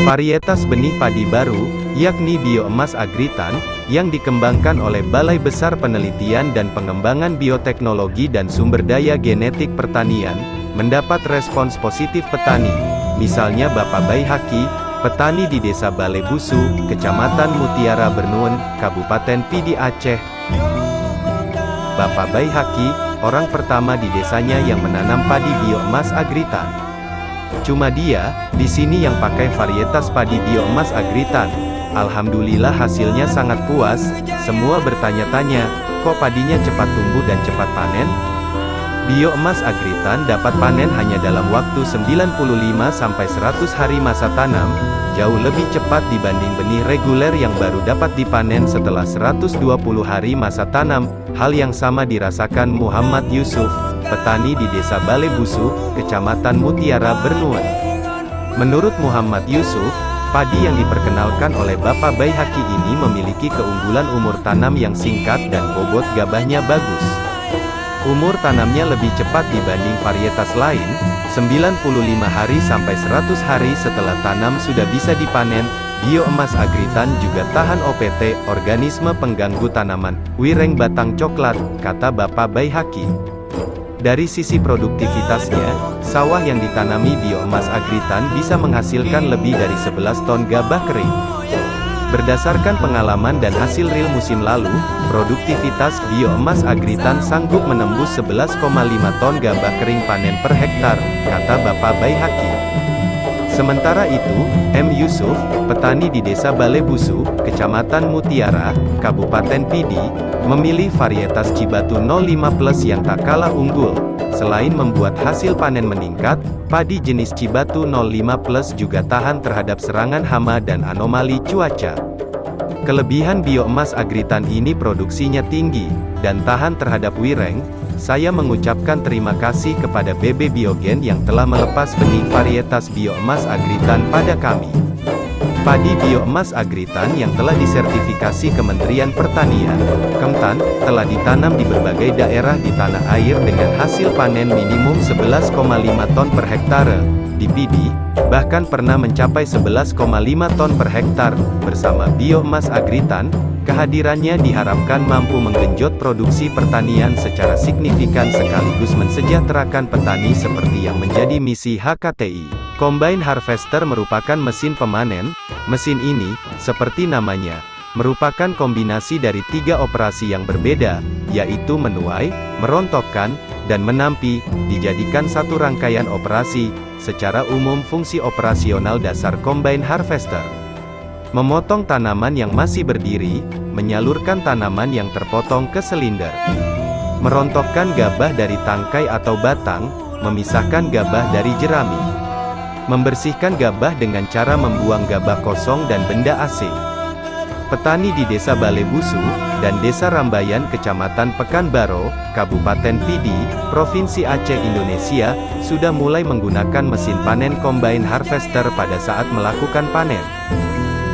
Varietas benih padi baru, yakni Bioemas Agritan, yang dikembangkan oleh Balai Besar Penelitian dan Pengembangan Bioteknologi dan Sumber Daya Genetik Pertanian, mendapat respons positif petani. Misalnya Bapak Baihaki, petani di Desa Balai Busu, Kecamatan Mutiara Bernun, Kabupaten Pidi Aceh. Bapak Baihaki, orang pertama di desanya yang menanam padi Bioemas Agritan. Cuma dia, di sini yang pakai varietas padi Bioemas Agritan. Alhamdulillah hasilnya sangat puas, semua bertanya-tanya, kok padinya cepat tumbuh dan cepat panen? Bioemas Agritan dapat panen hanya dalam waktu 95-100 hari masa tanam, jauh lebih cepat dibanding benih reguler yang baru dapat dipanen setelah 120 hari masa tanam. Hal yang sama dirasakan Muhammad Yusuf, petani di Desa Balai Busu, Kecamatan Mutiara Bernun. Menurut Muhammad Yusuf, padi yang diperkenalkan oleh Bapak Baihaki ini memiliki keunggulan umur tanam yang singkat dan bobot gabahnya bagus. Umur tanamnya lebih cepat dibanding varietas lain, 95 hari sampai 100 hari setelah tanam sudah bisa dipanen. Bioemas Agritan juga tahan OPT, organisme pengganggu tanaman, wireng batang coklat, kata Bapak Baihaki. Dari sisi produktivitasnya, sawah yang ditanami Bioemas Agritan bisa menghasilkan lebih dari 11 ton gabah kering. Berdasarkan pengalaman dan hasil real musim lalu, produktivitas Bioemas Agritan sanggup menembus 11,5 ton gabah kering panen per hektar, kata Bapak Baihaki. Sementara itu, M. Yusuf, petani di Desa Balai Busu, Kecamatan Mutiara, Kabupaten Pidi, memilih varietas Cibatu 05 Plus yang tak kalah unggul. Selain membuat hasil panen meningkat, padi jenis Cibatu 05 Plus juga tahan terhadap serangan hama dan anomali cuaca. Kelebihan Bioemas Agritan ini produksinya tinggi, dan tahan terhadap wireng. Saya mengucapkan terima kasih kepada BB Biogen yang telah melepas benih varietas Bioemas Agritan pada kami. Padi Bioemas Agritan yang telah disertifikasi Kementerian Pertanian, Kemtan, telah ditanam di berbagai daerah di tanah air dengan hasil panen minimum 11,5 ton per hektare. Di Pidi, bahkan pernah mencapai 11,5 ton per hektar. Bersama Bioemas Agritan, kehadirannya diharapkan mampu menggenjot produksi pertanian secara signifikan sekaligus mensejahterakan petani seperti yang menjadi misi HKTI. Combine Harvester merupakan mesin pemanen. Mesin ini, seperti namanya, merupakan kombinasi dari 3 operasi yang berbeda, yaitu menuai, merontokkan, dan menampi, dijadikan satu rangkaian operasi. Secara umum fungsi operasional dasar Combine Harvester: memotong tanaman yang masih berdiri, menyalurkan tanaman yang terpotong ke silinder, merontokkan gabah dari tangkai atau batang, memisahkan gabah dari jerami, membersihkan gabah dengan cara membuang gabah kosong dan benda asing. Petani di Desa Balai Busu, dan Desa Rambayan Kecamatan Pekanbaro, Kabupaten Pidi, Provinsi Aceh Indonesia, sudah mulai menggunakan mesin panen Combine Harvester pada saat melakukan panen.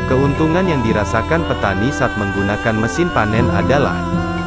Keuntungan yang dirasakan petani saat menggunakan mesin panen adalah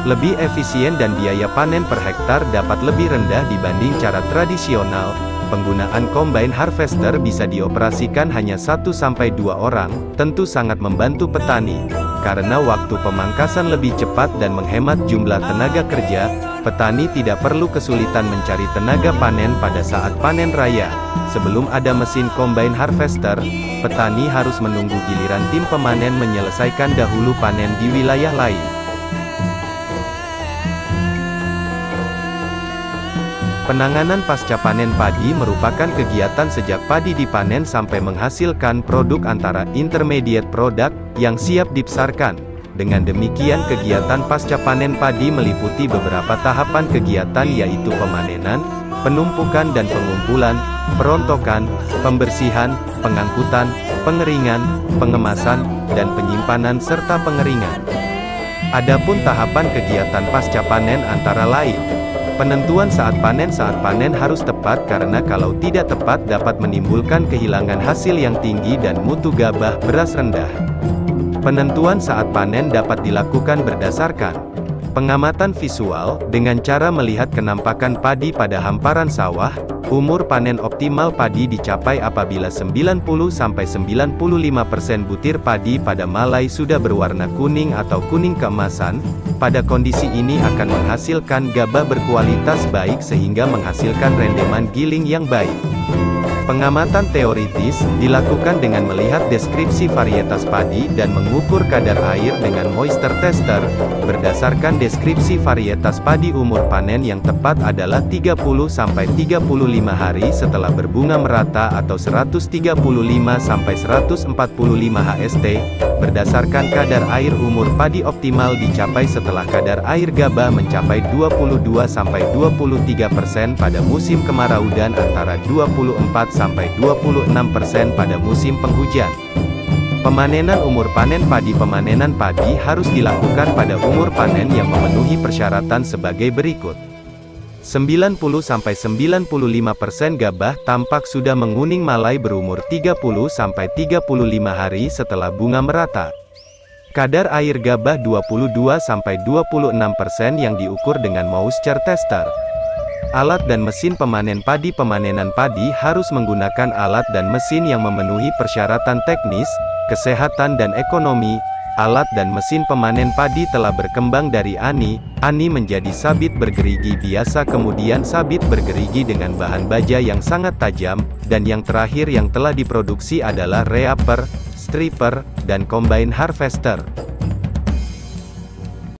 lebih efisien dan biaya panen per hektar dapat lebih rendah dibanding cara tradisional. Penggunaan Combine Harvester bisa dioperasikan hanya 1-2 orang, tentu sangat membantu petani. Karena waktu pemangkasan lebih cepat dan menghemat jumlah tenaga kerja, petani tidak perlu kesulitan mencari tenaga panen pada saat panen raya. Sebelum ada mesin Combine Harvester, petani harus menunggu giliran tim pemanen menyelesaikan dahulu panen di wilayah lain. Penanganan pasca panen padi merupakan kegiatan sejak padi dipanen sampai menghasilkan produk antara intermediate product, yang siap dipasarkan. Dengan demikian kegiatan pasca panen padi meliputi beberapa tahapan kegiatan yaitu pemanenan, penumpukan dan pengumpulan, perontokan, pembersihan, pengangkutan, pengeringan, pengemasan, dan penyimpanan serta pengeringan. Adapun tahapan kegiatan pasca panen antara lain: penentuan saat panen harus tepat karena kalau tidak tepat dapat menimbulkan kehilangan hasil yang tinggi dan mutu gabah beras rendah. Penentuan saat panen dapat dilakukan berdasarkan Pengamatan visual, dengan cara melihat kenampakan padi pada hamparan sawah, umur panen optimal padi dicapai apabila 90–95% butir padi pada malai sudah berwarna kuning atau kuning keemasan. Pada kondisi ini akan menghasilkan gabah berkualitas baik sehingga menghasilkan rendeman giling yang baik. Pengamatan teoritis, dilakukan dengan melihat deskripsi varietas padi dan mengukur kadar air dengan moisture tester. Berdasarkan deskripsi varietas padi umur panen yang tepat adalah 30–35 hari setelah berbunga merata atau 135–145 HST. Berdasarkan kadar air umur padi optimal dicapai setelah kadar air gabah mencapai 22–23% pada musim kemarau dan antara 24–26% pada musim penghujan. Pemanenan umur panen padi. Pemanenan padi harus dilakukan pada umur panen yang memenuhi persyaratan sebagai berikut. 90–95% gabah tampak sudah menguning malai berumur 30–35 hari setelah bunga merata. Kadar air gabah 22–26% yang diukur dengan moisture tester. Alat dan mesin pemanen padi. Pemanenan padi harus menggunakan alat dan mesin yang memenuhi persyaratan teknis, kesehatan dan ekonomi. Alat dan mesin pemanen padi telah berkembang dari ani menjadi sabit bergerigi biasa, kemudian sabit bergerigi dengan bahan baja yang sangat tajam, dan yang terakhir yang telah diproduksi adalah reaper, stripper, dan combine harvester.